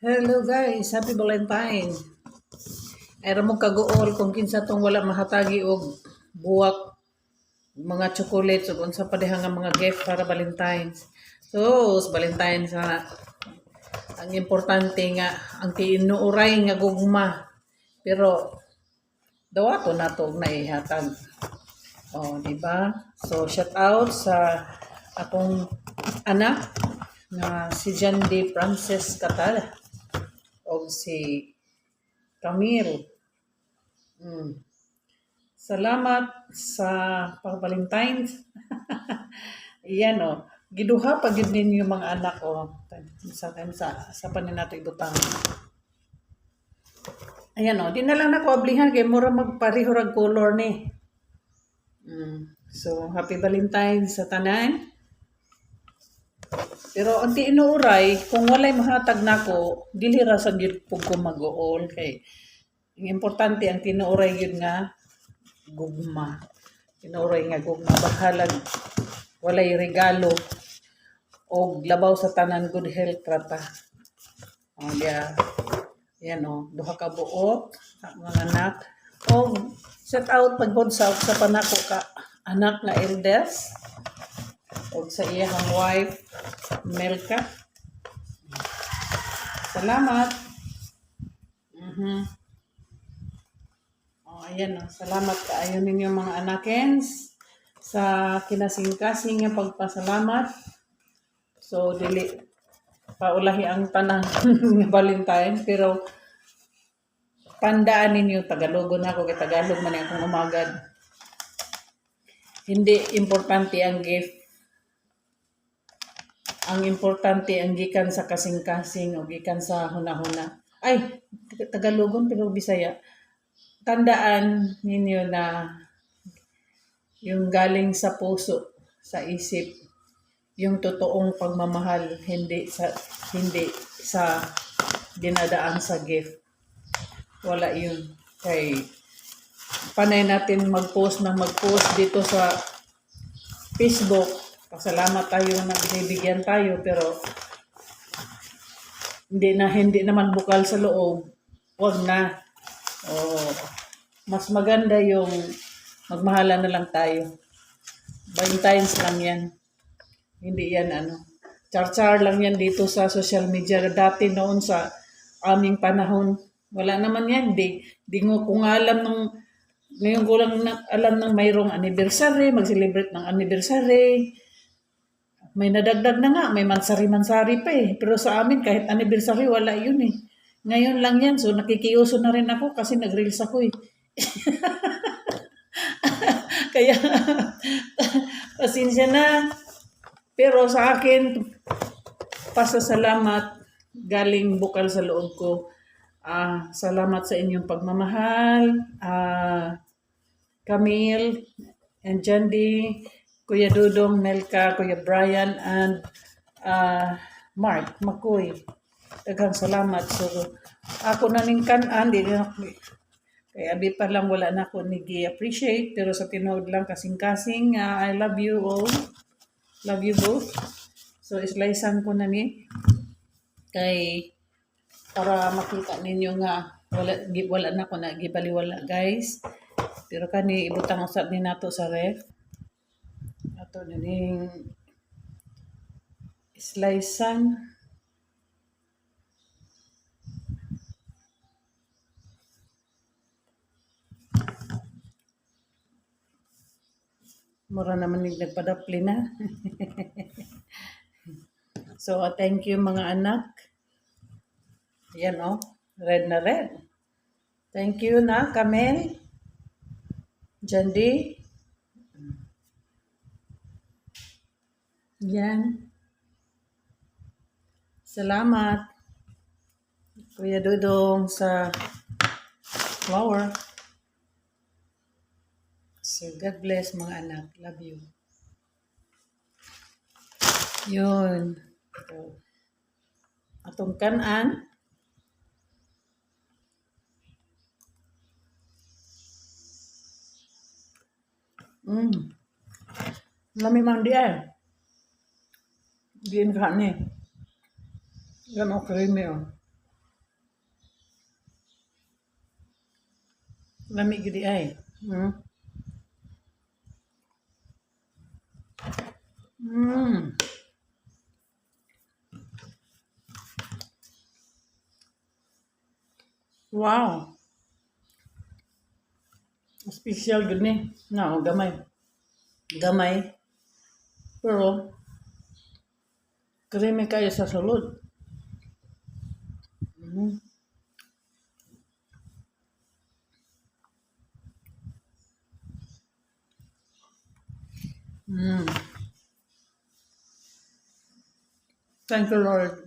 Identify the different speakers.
Speaker 1: Hello guys, happy Valentine. Ay mo kagool kung kinsa tong wala mahatagi og buwak mga chocolates ug unsa pa diha nga mga gift para Valentine's. So, sa Valentine's ang importante nga ang tinuoray nga gugma. Pero dawato nato og naihatag. Oh, di ba? So, shout out sa akong anak nga si John D. Frances Catal o si Camille. Salamat sa pag-Valentine's. Iyan o. Giduha pag yun ninyo mga anak o. Sa panin nato ibutang. Ayan o. Di na lang ako ablihan kay mura magparihurag color ni. So, happy Valentine's sa tanan. Pero ang tiinuuray, kung walay mahatag nako, dili ra sa gyud pug ko mag-uol kay ang importante ang tinuuray yun nga gugma. Tinuuray nga gugma baghalag walay regalo o labaw sa tanan good health rata. O diya, yan o, duha ka buot, mga anak. O set out pagod sa panako ka anak nga eldest o sa iyang wife Melka. Salamat. Ayan, salamat kaayo ninyo mga anakens sa kinasing-kasing nga pagpasalamat. So, dili paulahi ang tanang nga Valentine, pero tandaan ninyo, Tagalogon ako, kay Tagalog man akong umagad. Hindi importante ang gift. Ang importante ang gikan sa kasing-kasing o gikan sa huna-huna. Ay, Tagalogon pero Bisaya. Tandaan ninyo na yung galing sa puso, sa isip, yung totoong pagmamahal, hindi sa dinadaan sa gift. Wala yun. Kay panay natin mag-post dito sa Facebook. Pasalamat tayo na binibigyan tayo, pero hindi naman bukal sa loob. Huwag na. Oh, mas maganda yung magmahala na lang tayo. Valentine's lang yan. Hindi yan char-char lang yan dito sa social media. Dati noon sa aming panahon, wala naman yan. Di ko alam ngayon ko lang alam ng mayroong anniversary, mag-celebrate ng anniversary. May nadagdag na nga, may mansari-mansari pa eh. Pero sa amin, kahit anniversary, wala yun eh. Ngayon lang yan, so nakikiuso na rin ako kasi nag-reels ako eh. Kaya, pasensya na. Pero sa akin, pasasalamat, galing bukal sa loob ko. Salamat sa inyong pagmamahal. Camille and Jandy, Kuya Dudong, Melka, Kuya Brian, and Mark Makoy. Daghang salamat. So, ako na ning kanan, kaya abi pa lang wala na ako nigi-appreciate, pero sa tinood lang kasing-kasing, I love you all. Love you both. So, islaysan ko na ni. Kay, para makita ninyo nga, wala na ako na gibaliwala, guys. Pero kani, ibutang usap ni nato sa ref. Ato na ning islaysan. Mura naman nagpadapli na. So, thank you mga anak. Yan o, red na red. Thank you na, Kamel. Jandy. Yan. Salamat. Kuya Dudong sa flower. So, God bless mga anak. Love you. Yun. So, atong kanan. Lami mang di ay. Diyan ka ni. Yan o, creamy o. Lami gidi ay. Mm. Mm. Wow. Special gud ni. Na, gamay. Gamay. Pero, creamy kayo sa sulod. Mm. Mm. Thank you, Lord.